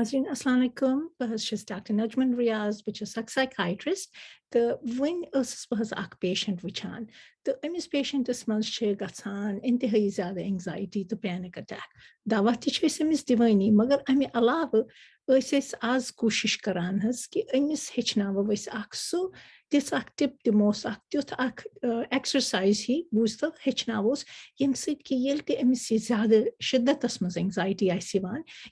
Nazreen, Assalamu alaikum. Bahas she's Dr. Najman Riaz, which is a psychiatrist. The when us bahas ak patient vichan, the emis patient is man she gatsan, intihai zyada anxiety to panic attack. Dawati chwe emis divani, magar ami alav is az kushish karan has ki emis hechnawa was aksu. This active the most active exercise he was the hechnavos. Yem sit ki yelte emis zyada shiddat asmas anxiety I see one.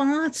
5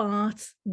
5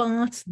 5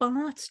5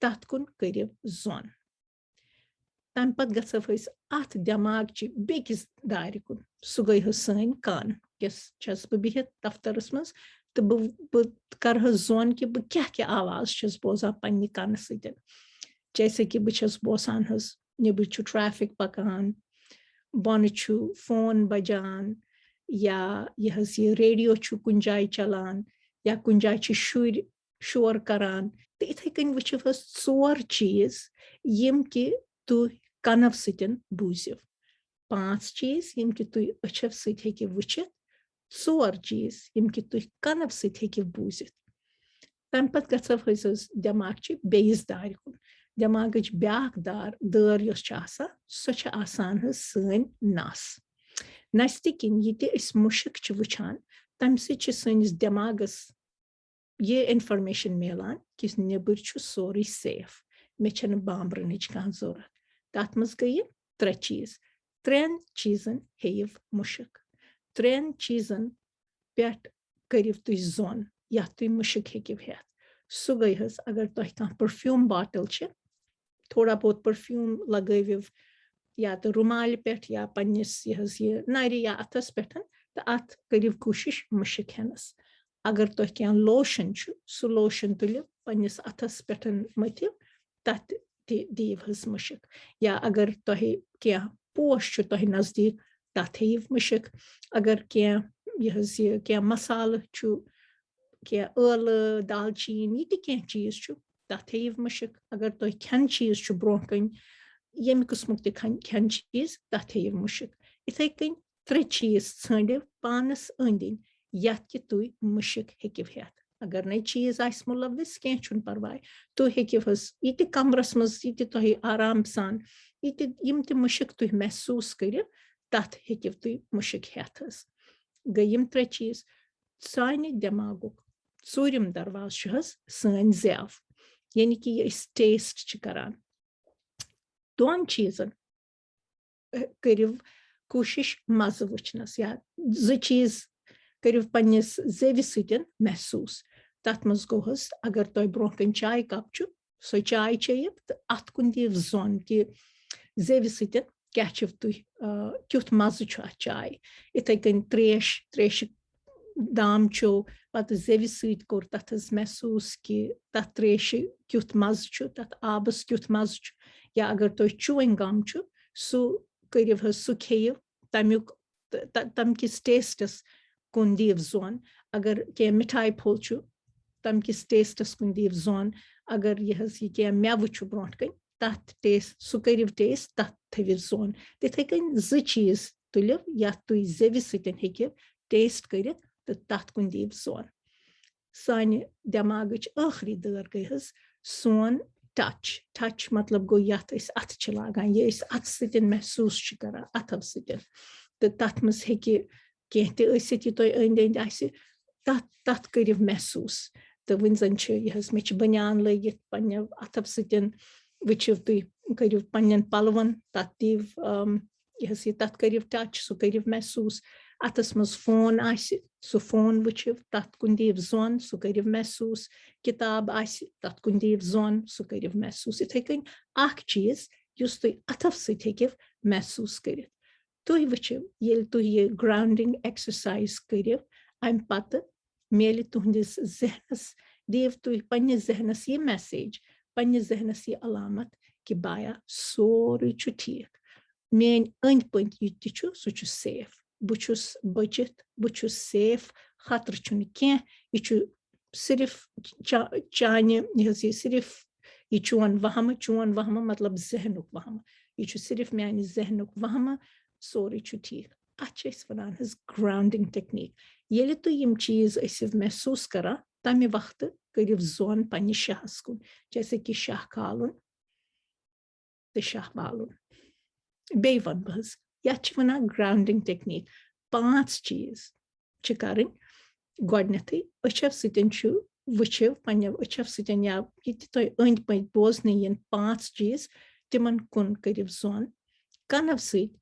تَتھ کُن کٔرِو زوٚن. تَمہِ پَتہٕ گژھو أسۍ اَتھ دٮ۪ماغچہِ بیٚکِس دارِ کُن. سُہ گٔے حظ سٲنۍ کَن. یۄس چھَس بہٕ بِہِتھ دفترَس منٛز تہٕ بہٕ کَرٕ حظ زوٚن کہِ بہٕ کیٛاہ آواز چھَس بوزان پنٛنہِ کَنہٕ سۭتۍ. جیسے کہِ بہٕ چھَس بوزان حظ نیٚبٕرۍ چھُ ٹرٛیفِک پَکان، بۄنہٕ چھُ فون بَجان، یا یہِ حظ یہِ ریڈیو چھُ کُنہِ جایہِ چَلان، یا کُنہِ جایہِ چھِ شُرۍ شور کَران. تہٕ یِتھَے کٔنۍ وٕچھِو حظ 4 چیٖز یِم کہِ تُہۍ کَنو سۭتۍ بوٗزِو. 5 چیٖز یِم کہِ تُہۍ أچھو سۭتۍ ہیٚکِو وٕچھِتھ، 4 چیٖز یِم کہِ تُہۍ کَنو سۭتۍ ہیٚکِو بوٗزِتھ. تَمہِ پَتہٕ گژھو أسۍ حظ دٮ۪ماغچہِ بیٚیِس دارِ کُن. دٮ۪ماغٕچ بیٛاکھ دٲر یۄس چھِ آسان سۄ چھِ آسان حظ سٲنۍ نَس. نَستہِ کِنۍ یہِ تہِ أسۍ مُشک چھِ وٕچھان تَمہِ سۭتۍ چھِ سٲنِس دٮ۪ماغَس یہِ اِنفارمیشَن میلان کہِ نیٚبٕرۍ چھُ سورُے سیف، مےٚ چھَنہٕ بامبرنٕچ کانٛہہ ضوٚرَتھ. تَتھ منٛز گٔے یہِ 3 چیٖز. 3 چیٖزَن ہیٚیِو مُشک. 3 چیٖزَن پٮ۪ٹھ کٔرِو تُہۍ زوٚن یَتھ تُہۍ مُشک ہیٚکِو ہٮ۪تھ. سُہ گٔے حظ اگر تۄہہِ کانٛہہ پٔرفیوٗم باٹل چھِ، تھوڑا بہت پٔرفیوٗم لگٲوِو یا تہٕ رُمالہِ پٮ۪ٹھ یا پنٛنِس یہِ حظ یہِ نَرِ یا اَتھَس پٮ۪ٹھ تہٕ اَتھ کٔرِو کوٗشِش مُشک ہٮ۪نَس. اگر تۄہہِ کینٛہہ لوشَن چھُ سُہ لوشَن تُلِو پنٛنِس اَتھَس پٮ۪ٹھ مٔتھِو، تَتھ تہِ دِیِو حظ مُشک. یا اگر تۄہہِ کینٛہہ پوش چھُ تۄہہِ نزدیٖک تَتھ ہیٚیِو مُشک. اگر کینٛہہ یہِ حظ یہِ کینٛہہ مصالہٕ چھُ، کینٛہہ ٲلہٕ دالچیٖن یہِ تہِ کینٛہہ چیٖز چھُ تَتھ ہیٚیِو مُشک. اگر تۄہہِ کھٮ۪ن چیٖز چھُ برٛونٛہہ کَنۍ ییٚمہِ قٕسمُک تہِ کھٮ۪ن چیٖز تَتھ ہیٚیِو مُشک. یِتھَے کٔنۍ 3 چیٖز ژھٲنٛڈِو پانَس أنٛدۍ أنٛدۍ یَتھ کہِ تُہۍ مُشک ہیٚکِو ہٮ۪تھ. اگر نَے چیٖز آسہِ مُلوِث کینٛہہ چھُنہٕ پَرواے، تُہۍ ہیٚکِو حظ یہِ تہِ کَمرَس منٛز یہِ تہِ تۄہہِ آرام سان یِم تہِ مُشک تُہۍ محسوٗس کٔرِو تَتھ ہیٚکِو تُہۍ مُشک ہٮ۪تھ حظ. گٔے یِم 3 چیٖز. سانہِ دٮ۪ماغُک ژوٗرِم دروازٕ چھُ حظ سٲنۍ زٮ۪و، یعنی کہِ یہِ أسۍ ٹیسٹ چھِ کَران. 2 چیٖزَن کٔرِو کوٗشِش مَزٕ وٕچھنَس، یا 2 چیٖز کٔرِو پنٛنِس زیوِ سۭتۍ محسوٗس. تَتھ منٛز گوٚو حظ اگر تۄہہِ برٛونٛہہ کَنۍ چاے کَپ چھُ سۄ چاے چیٚیِو تہٕ اَتھ کُن دِیِو زوٚن کہِ زیوِ سۭتۍ کیٛاہ چھِو تُہۍ کیُتھ مَزٕ چھُ اَتھ چاے. یِتھَے کٔنۍ ترٛیشہِ دام چھُ پَتہٕ زیوِ سۭتۍ کوٚر تَتھ حظ محسوٗس کہِ تَتھ ترٛیشہِ کیُتھ مَزٕ چھُ، تَتھ آبَس کیُتھ مَزٕ چھُ. یا اگر تۄہہِ چُوِنٛگ گَم چھُ سُہ کٔرِو حظ سُہ کھیٚیِو، تَمہِ کِس ٹیسٹَس کُن دِیِو زوٚن. اگر کینٛہہ مِٹھاے پھوٚل چھُ تَمہِ کِس ٹیسٹَس کُن دِیِو زوٚن. اگر یہِ حظ یہِ کینٛہہ مٮ۪وٕ چھُ برٛونٛٹھ کَنۍ تَتھ سُہ کٔرِو ٹیسٹ تَتھ تھٲوِو زوٚن. تِتھَے کٔنۍ 2 چیٖز تُلِو یَتھ تُہۍ زیوِ سۭتۍ ہیٚکِو ٹیسٹ کٔرِتھ تہٕ تَتھ کُن دِیِو زوٚن. سانہِ دٮ۪ماغٕچ ٲخری دٲر گٔے حظ سون ٹچ مطلب گوٚو یَتھ أسۍ اَتھٕ چھِ لاگان، یہِ أسۍ اَتھٕ سۭتۍ محسوٗس چھِ کَران اَتھو سۭتۍ. تہٕ تَتھ منٛز ہیٚکہِ کینٛہہ تہِ ٲسِتھ یہِ تۄہہِ أنٛدۍ أنٛدۍ آسہِ تَتھ کٔرِو محسوٗس. تہٕ وٕنۍ زَن چھِ یہِ حظ مےٚ چھِ بٔنیان لٲگِتھ پنٛنٮ۪و اَتھو سۭتۍ وٕچھِو تُہۍ کٔرِو پنٛنٮ۪ن پَلوَن تَتھ دِیِو یہِ حظ یہِ تَتھ کٔرِو ٹچ، سُہ کٔرِو محسوٗس. اَتھَس منٛز فون آسہِ سُہ فون وٕچھِو تَتھ کُن دِیِو زوٚن، سُہ کٔرِو محسوٗس. کِتاب آسہِ تَتھ کُن دِیِو زوٚن، سُہ کٔرِو محسوٗس. یِتھَے کٔنۍ اَکھ چیٖز یُس تُہۍ اَتھو سۭتۍ ہیٚکِو محسوٗس کٔرِتھ. تُہۍ وٕچھِو ییٚلہِ تُہۍ یہِ گرٛاوُنٛڈِنٛگ اٮ۪کسَرسایز کٔرِو اَمہِ پَتہٕ میلہِ تُہنٛدِس ذہنَس، دِیِو تُہۍ پنٛنِس ذہنَس یہِ مٮ۪سیج، پنٛنِس ذہنَس یہِ علامت کہِ بایا سورُے چھُ ٹھیٖک، میٛٲنۍ أنٛدۍ پٔکۍ یہِ تہِ چھُ سُہ چھُ سیف، بہٕ چھُس بٔچِتھ، بہٕ چھُس سیف، خطرٕ چھُنہٕ کینٛہہ. یہِ چھُ صرف چانہِ یہِ حظ یہِ صرف یہِ چون وہمہٕ مطلب ذہنُک وہمہٕ، یہِ چھُ صرف میٛانہِ ذہنُک وہمہٕ، سورُے چھُ ٹھیٖک. اَتھ چھِ أسۍ وَنان حظ گرٛاوُنٛڈِنٛگ ٹٮ۪کنیٖک. ییٚلہِ تُہۍ یِم چیٖز ٲسِو محسوٗس کَران تَمہِ وقتہٕ کٔرِو زوٚن پنٛنِس شاہَس کُن، جیسے کہِ شاہ کھالُن تہٕ شاہ والُن. بیٚیہِ وَنہٕ بہٕ حظ یَتھ چھِ وَنان گرٛاوُنٛڈِنٛگ ٹٮ۪کنیٖک. 5 چیٖز چھِ کَرٕنۍ. گۄڈنٮ۪تھٕے أچھو سۭتۍ چھُ وٕچھِو پنٛنٮ۪و أچھو سۭتۍ یا یہِ تہِ تۄہہِ أنٛدۍ پٔکۍ بوزنہٕ یِن 5 چیٖز تِمن کُن کٔرِو زوٚن. کَنو سۭتۍ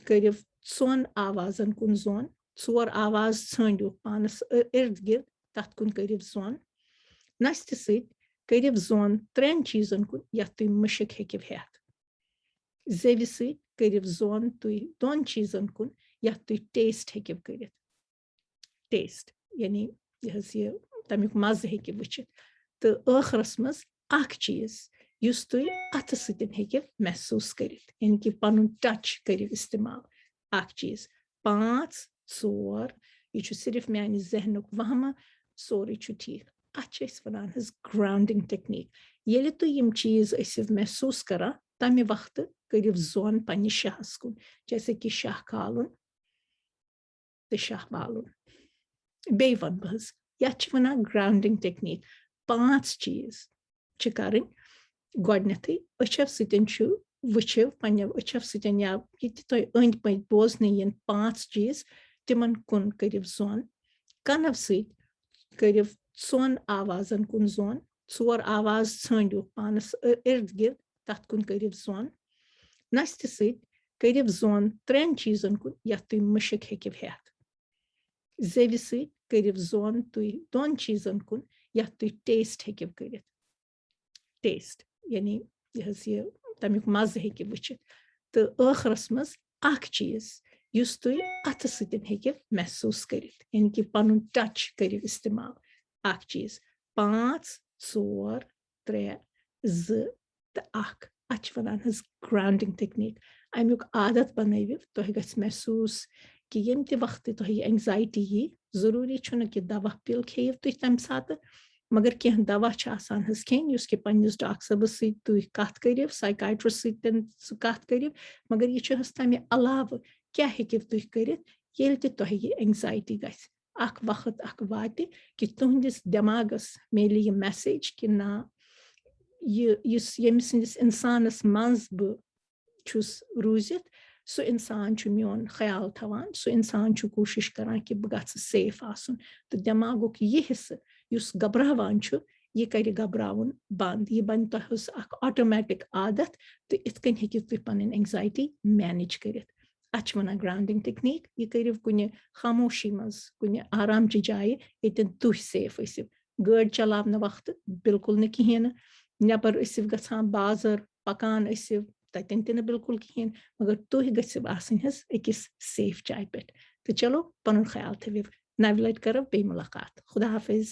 کٔرِو 4 آوازن کُن زوٚن. 4 آواز ژھٲنٛڈِو پانَس اِرد گِرد تَتھ کُن کٔرِو زوٚن. نَستہِ سۭتۍ کٔرِو زوٚن 3 چیٖزن کُن یَتھ تُہۍ مُشِک ہیٚکِو ہٮ۪تھ زیوِ سۭتۍ کٔرِو زوٚن تُہۍ 2 چیٖزن کُن یَتھ تُہۍ ٹیسٹ ہیٚکِو کٔرِتھ ٹیسٹ یعنی یہِ حظ یہِ تَمیُک مَزٕ ہیٚکِو وٕچھِتھ تہٕ ٲخرس منٛز اکھ چیٖز یُس تُہۍ اَتھٕ سۭتۍ ہیٚکِو محسوٗس کٔرِتھ یعنی کہِ پَنُن ٹچ کٔرِو اِستعمال اکھ چیٖز 5 4 یہِ چھُ صرف میانہِ ذہنُک وہمہٕ سورُے چھُ ٹھیٖک اَتھ چھِ أسۍ وَنان حظ گراوُنڈِنگ ٹیکنیٖک ییٚلہِ تُہۍ یِم چیٖز ٲسِو محسوٗس کران تَمہِ وقتہٕ کٔرِو زوٚن پننہِ شاہس کُن جیسے کہِ شاہ کھالُن تہٕ شاہ والُن بیٚیہِ وَنہٕ بہٕ حظ یَتھ چھِ وَنان گراوُنڈِنگ ٹیکنیٖک 5 چیٖز چھِ کَرٕنۍ گۄڈنٮ۪تھٕے أچھو سۭتۍ چھُ وٕچھِو پنٛنیو أچھو سۭتۍ یا یہِ تہِ تۄہہِ أنٛدۍ پٔکۍ بوزنہٕ یِن 5 چیٖز تِمن کُن کٔرِو زوٚن کَنو سۭتۍ کٔرِو 2 آوازن کُن زوٚن 4 آواز ژھٲنٛڈِو پانس اِرد گِرد تَتھ کُن کٔرِو زوٚن نستہِ سۭتۍ کٔرِو زوٚن 3 چیٖزن کُن یَتھ تُہۍ مُشِک ہیٚکِو ہٮ۪تھ زیوِ سۭتۍ کٔرِو زوٚن تُہۍ 2 چیٖزن کُن یَتھ تُہۍ ٹیسٹ ہیٚکِو کٔرِتھ ٹیسٹ یعنی یہِ حظ یہِ تَمیُک مَزٕ ہیٚکِو وٕچھِتھ تہٕ ٲخرس منٛز اکھ چیٖز یُس تُہۍ اَتھٕ سۭتۍ ہیٚکِو محسوٗس کٔرِتھ یعنی کہِ پَنُن ٹچ کٔرِو اِستعمال اکھ چیٖز 5 4 3 2 تہٕ 1 اَتھ چھِ وَنان حظ گراوُنڈِنگ ٹیکنیٖک اَمیُک عادت بنٲوِو تۄہہِ گژھِ محسوٗس کہِ ییٚمہِ تہِ وقتہٕ تۄہہِ اینگزایٹی یی ضروٗری چھُنہٕ کہِ دوا پِل کھیٚیِو تُہۍ تَمہِ ساتہٕ مگر کینٛہہ دوا چھِ آسان حظ کھیٚنۍ یُس کہِ پنٛنِس ڈاکٹر صٲبس سۭتۍ تُہۍ کَتھ کٔرِو سایکایٹرس سۭتۍ تہِ سُہ کَتھ کٔرِو مگر یہِ چھُ حظ تَمہِ علاوٕ کیٛاہ ہیٚکِو تُہۍ کٔرِتھ ییٚلہِ تہِ تۄہہِ یہِ اینگزایٹی گژھِ اکھ وقت اکھ واتہِ کہِ تُہنٛدِس دٮ۪ماغس میلہِ یہِ میسیج کہِ نہ یہِ یُس ییٚمہِ سٕنٛدِس اِنسانس منٛز بہٕ چھُس روٗزِتھ سُہ اِنسان چھُ میون خیال تھاوان سُہ اِنسان چھُ کوٗشِش کران کہِ بہٕ گژھٕ سیف آسُن تہٕ دٮ۪ماغُک یہِ حِصہٕ یُس گبراوان چھُ یہِ کَرِ گبراوُن بنٛد یہِ بنہِ تۄہہِ حظ اکھ آٹومیٹِک عادت تہٕ یِتھ کٔنۍ ہیٚکِو تُہۍ پنٕنۍ اینگزایٹی مینیج کٔرِتھ اَتھ چھِ وَنان گراوُنڈِنگ ٹیکنیٖک یہِ کٔرِو کُنہِ خاموشی منٛز کُنہِ آرامچہِ جایہِ ییٚتٮ۪ن تُہۍ سیف ٲسِو گٲڑۍ چلاونہٕ وقتہٕ بِلکُل نہٕ کِہیٖنۍ نہٕ نٮ۪بر ٲسِو گژھان بازر پکان ٲسِو تَتٮ۪ن تہِ نہٕ بِلکُل کِہیٖنۍ مگر تُہۍ گٔژھِو آسٕنۍ حظ أکِس سیف جایہِ پٮ۪ٹھ تہٕ چلو پَنُن خیال تھٲوِو نَوِ لَٹہِ کرو بیٚیہِ مُلاقات خدا حافظ